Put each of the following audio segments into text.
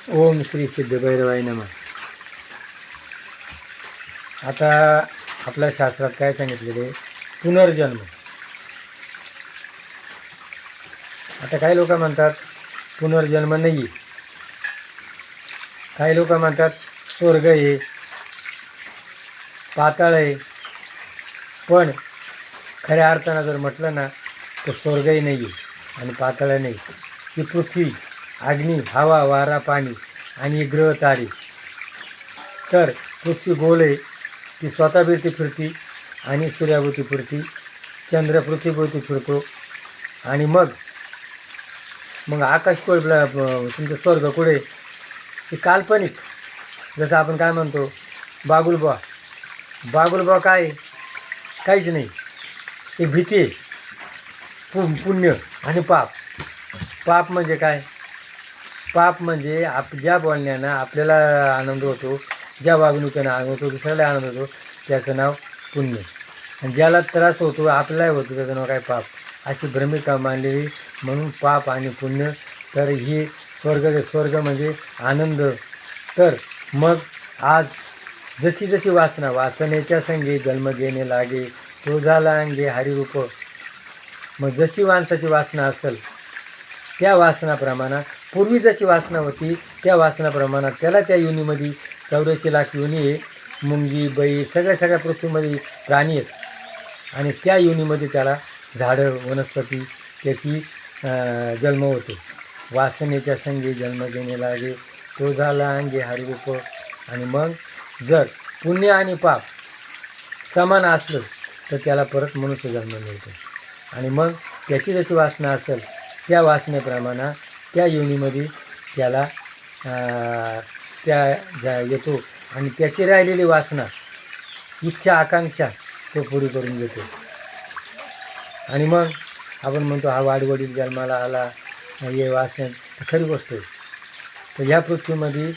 ओम श्री सिद्धभैरवाय नमः. आता आपल्या शास्त्रात काय सांगितलेले, पुनर्जन्म. आता काही लोक म्हणतात पुनर्जन्म नाही, काही लोक म्हणतात स्वर्ग आहे, पाताळ आहे. पण खऱ्या अर्थानं जर म्हटलं ना तर स्वर्गही नाही आहे आणि पाताळ नाही. ही पृथ्वी, अग्नी, हवा, वारा, पाणी आणि ग्रह तारे. तर पृथ्वी गोल आहे, ती स्वतःभोवती फिरती आणि सूर्याभोवती फिरती, चंद्र पृथ्वीभोवती फिरतो. आणि मग आकाश तुमचं स्वर्ग कुठे, हे काल्पनिक. जसं आपण काय म्हणतो बागुलबा. बागुलबा काय, काहीच नाही. ही भीती आहे. पुण्य आणि पाप. पाप म्हणजे काय? पाप म्हणजे ज्या बोलण्यानं आपल्याला आनंद होतो, ज्या वागणुकीनं आनंद होतो, दुसऱ्याला आनंद होतो, त्याचं नाव पुण्य. आणि ज्याला त्रास होतो आपल्यालाही होतो, त्याचं नाव काय? पाप. अशी भ्रमिका मांडलेली. म्हणून पाप आणि पुण्य. तर ही स्वर्ग म्हणजे आनंद. तर मग आज जशी जशी वासनेच्या संगे जन्म घेणे लागे, तो झाला अंगे हरिरूप. मग जशी माणसाची वासना असेल त्या वासनाप्रमाणे, पूर्वी जशी वासना होती त्या वासनाप्रमाणे त्याला त्या योनीमध्ये 84 लाख योनी आहे. मुंगी, बैल, सगळ्या पृथ्वीमध्ये प्राणी आहेत. आणि त्या योनीमध्ये त्याला झाडं, वनस्पती त्याची जन्म होतो. वासनेच्या संगे जन्म घेणे लागे, तो झाला अंगे हरिरूप. आणि मग जर पुण्य आणि पाप समान असलं तर त्याला परत मनुष्य जन्म मिळतो. आणि मग त्याची जशी वासना असेल त्या त्या योनीमध्ये त्याला येतो. आणि त्याची राहिलेली वासना, इच्छा, आकांक्षा तो पुरी करून घेतो. आणि मग आपण म्हणतो हा वाडवडील जन्माला आला, हे वासना खरी गोष्ट आहे. तर ह्या पृथ्वीमध्ये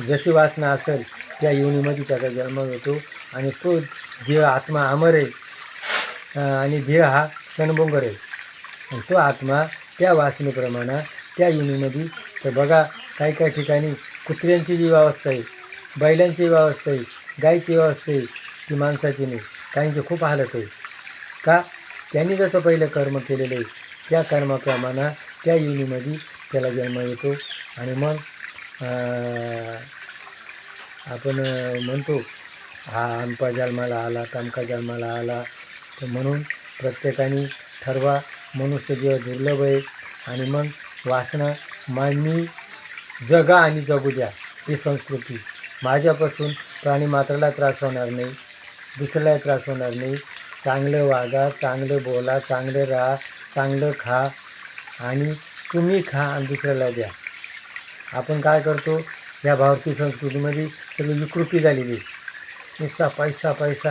जशी वासना असेल त्या योनीमध्ये त्याचा जन्म होतो. आणि तो देह, आत्मा अमर आहे आणि देह हा क्षणभंगुर आहे. आणि तो आत्मा त्या वासनेप्रमाणे त्या योनीमध्ये. तर बघा काही ठिकाणी कुत्र्यांची जी व्यवस्था आहे, बैलांची व्यवस्था आहे, गायची व्यवस्था आहे, ती माणसाची नाही. काहींची खूप हालत आहे. का? त्यांनी जसं पहिलं कर्म केलेलं आहे त्या कर्माप्रमाणे त्या योनीमध्ये त्याला जन्म येतो. आणि मग आपण म्हणतो हा अमका जन्माला आला, तमका जन्माला आला. तर म्हणून प्रत्येकाने ठरवा, मनुष्य जीव दुर्लभ आहे. आणि मग वासना मानवी जगा आणि जगू द्या, ही संस्कृती. माझ्यापासून प्राणीमात्राला त्रास होणार नाही, दुसऱ्याला त्रास होणार नाही. चांगलं वागा, चांगलं बोला, चांगलं राहा, चांगलं खा आणि तुम्ही खा आणि दुसऱ्याला द्या. आपण काय करतो, या भारतीय संस्कृतीमध्ये सगळी विकृती झालेली. नुसता पैसा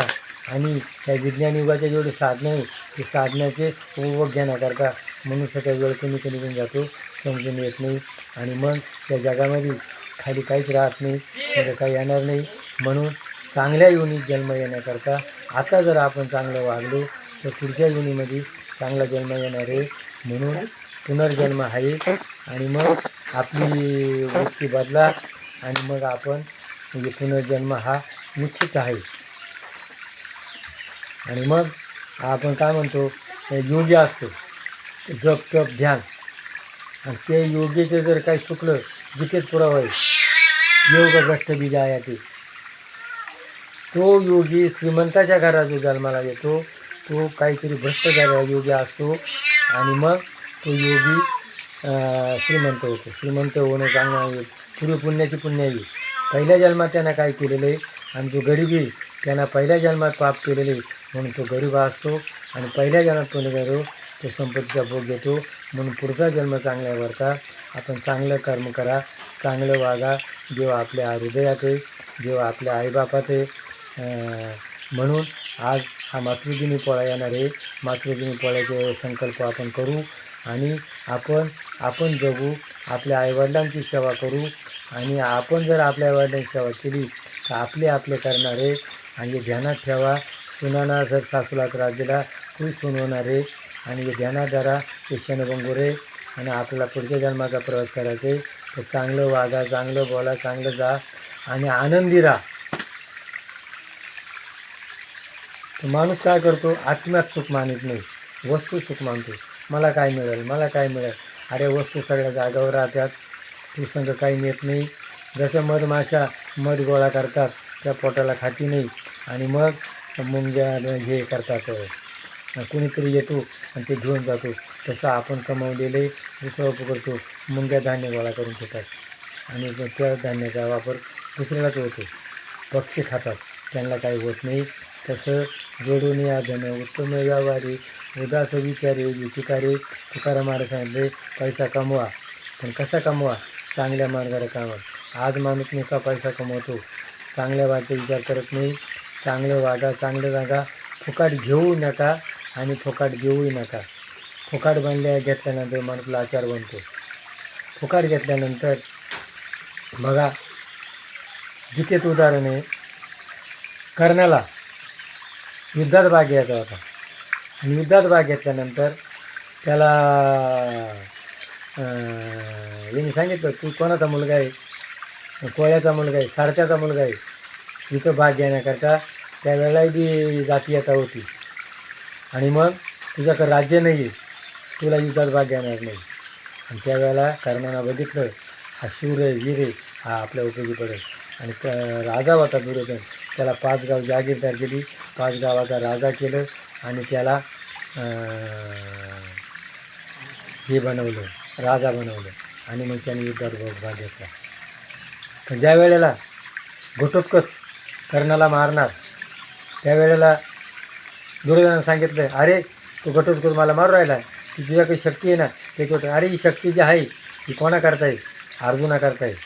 आणि त्या विज्ञान युगाच्या जेवढे साधनं आहे ते साधनाचे उपभोग घेण्याकरता मनुष्याचा वेळ कमी निघून जातो, समजून येत नाही. आणि मग त्या जगामध्ये खाली काहीच राहत नाही, त्याचं काही येणार नाही. म्हणून चांगल्या योनीत जन्म येण्याकरता आता जर आपण चांगलं वागलो तर पुढच्या योनीमध्ये चांगला जन्म येणार आहे. म्हणून पुनर्जन्म आहे. आणि मग आपली वृत्ती बदला आणि मग आपण म्हणजे पुनर्जन्म हा निश्चित आहे. आणि मग आपण काय म्हणतो, योगी असतो, जप तप ध्यान. आणि ते योगीचं जर काही चुकलं, गीतेत पुरावा आहे, योग भ्रष्ट बीज आहे ते. तो योगी श्रीमंताच्या घरात जो जन्माला येतो तो काहीतरी भ्रष्ट झालेला योगी असतो. आणि मग तो योगी श्रीमंत होतो. श्रीमंत होणं चांगलं आहे, पूर्व पुण्याची पुण्य आहे. पहिल्या जन्मात त्यांना काय केलेलं आहे. आणि जो गरीब आहे त्यांना पहिल्या जन्मात पाप केलेले आहे म्हणून तो गरीब असतो. आणि पहिल्या जन्मात कोणी करो तो संपत्तीचा भोग घेतो. म्हणून पुढचा जन्म चांगल्यावरता आपण चांगलं कर्म करा, चांगलं वागा. देव आपल्या हृदयात आहे, देव आपल्या आईबापात आहे. म्हणून आज हा मातृदिनी पोळा येणार आहे. मातृदिनी पोळ्याचे संकल्प आपण करू आणि आपण जगू, आपल्या आईवडिलांची सेवा करू. आणि आपण जर आपल्या आईवडिलांची सेवा केली तर आपले करणारे. आणि ध्यानात ठेवा, सुनाना जर सासूला त्रास दिला तू सुनवणार आहे. आणि ध्यानात धरा, ते क्षणभंगुर आहे. आणि आपल्याला पुढच्या जन्माचा प्रवास करायचा आहे. तर चांगलं वागा, चांगलं बोला, चांगलं जा आणि आनंदी राहा. तर माणूस काय करतो, आत्म्यात सुख मानत नाही, वस्तू सुख मानतो. मला काय मिळेल, मला काय मिळेल. अरे वस्तू सगळ्या जागावर राहतात, तू संग काही नेत नाही. जसं मधमाशा मध गोळा करतात, त्या पोटाला खाती नाही आणि मग मुंग्या हे करतात, कुणीतरी येतो आणि ते घेऊन जातो. तसं आपण कमावलेले दुसरं करतो, मुंग्या धान्य गोळा करून घेतात आणि त्या धान्याचा वापर दुसऱ्यालाच होतो. पक्षी खातात, त्यांना काही होत नाही. तसं जोडून या धन उत्तम व्यवहारी उदास विचारे विचिकारे. तुकाराम महाराज सांगितले, पैसा कमवा, पण कसा कमवा, चांगल्या मार्गाला कमवा. आज माणूस नुसता पैसा कमवतो, चांगल्या वाटचा विचार करत नाही. चांगलं वागा, चांगलं जागा, फुकाट घेऊ नका आणि फुकाट देऊही नका. फुकाट घेतल्यानंतर माणूस लाचार बनतो. फुकाट घेतल्यानंतर बघा, गीतेत उदाहरण आहे, कर्णाला युद्धात भाग घ्यायचा होता आणि युद्धात भाग घेतल्यानंतर त्याला यांनी सांगितलं, तू कोणाचा मुलगा आहे, कोळ्याचा मुलगा आहे, सारथ्याचा मुलगा आहे. इथं भाग घेण्याकरता त्यावेळेला बी जातीयता होती आणि मग तुझ्याकडं राज्य नाही आहे, तुला युद्धात भाग घेणार नाही. आणि त्यावेळेला कर्णानं बघितलं, हा शूर आहे, वीर आहे, हा आपल्या उपयोगी पडेल. आणि राजा होता दुर्योधन, त्याला 5 गाव जागीरदार केली, 5 गावाचा राजा केलं आणि त्याला हे बनवलं, राजा बनवलं आणि मग त्याने युद्धात भाग घेतला. पण ज्या वेळेला घटोत्कच कर्णाला मारणार, त्यावेळेला दुर्योधनानं सांगितलं, अरे तू घटोत्कच मला मारू राहिला, की तुझ्याकडे शक्ती आहे ना त्याच्यावर. अरे ही शक्ती जी आहे ती कोणा करता येईल, अर्जुना करता येईल.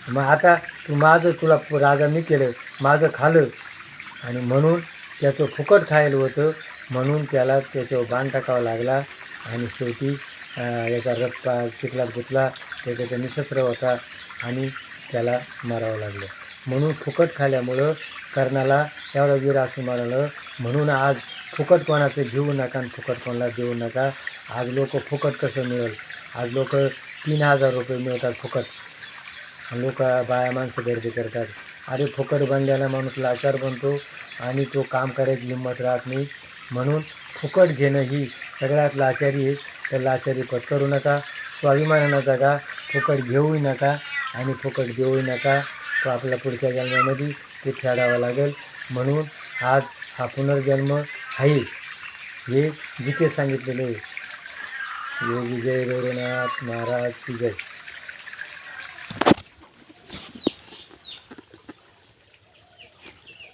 मग आता तू माझं, तुला राजा मी केलं, माझं खाल्लं आणि म्हणून त्याचं फुकट खायला होतं, म्हणून त्याला त्याच्यावर बाण टाकावा लागला आणि शेवटी याचा रस्ता चिखलात गुतला, त्याचा निशस्त्र होता आणि त्याला मारावं लागलं. म्हणून फुकट खाल्यामुळं कर्णाला एवढा वीर असं मारलं. म्हणून आज फुकट कोणाचं घेऊ नका आणि फुकट कोणाला देऊ नका. आज लोक फुकट कसं मिळेल, आज लोक 3000 रुपये मिळतात फुकट, लोक बाया माणसं गर्दी करतात. अरे फुकट बनल्याला माणूस लाचार बनतो आणि तो काम करायची हिंमत राहत नाही. म्हणून फुकट घेणं ही सगळ्यात लाचारी आहे. तर लाचारी पत्करू नका, स्वाभिमानानं जगा, फुकट घेऊही नका आणि फुकट देऊही नका. तो आपल्या पुढच्या जन्मामध्ये ते फेडावं लागेल. म्हणून आज हा पुनर्जन्म आहे हे गीतेत सांगितलेले आहे. योगी जय रघुनाथ महाराज की जय.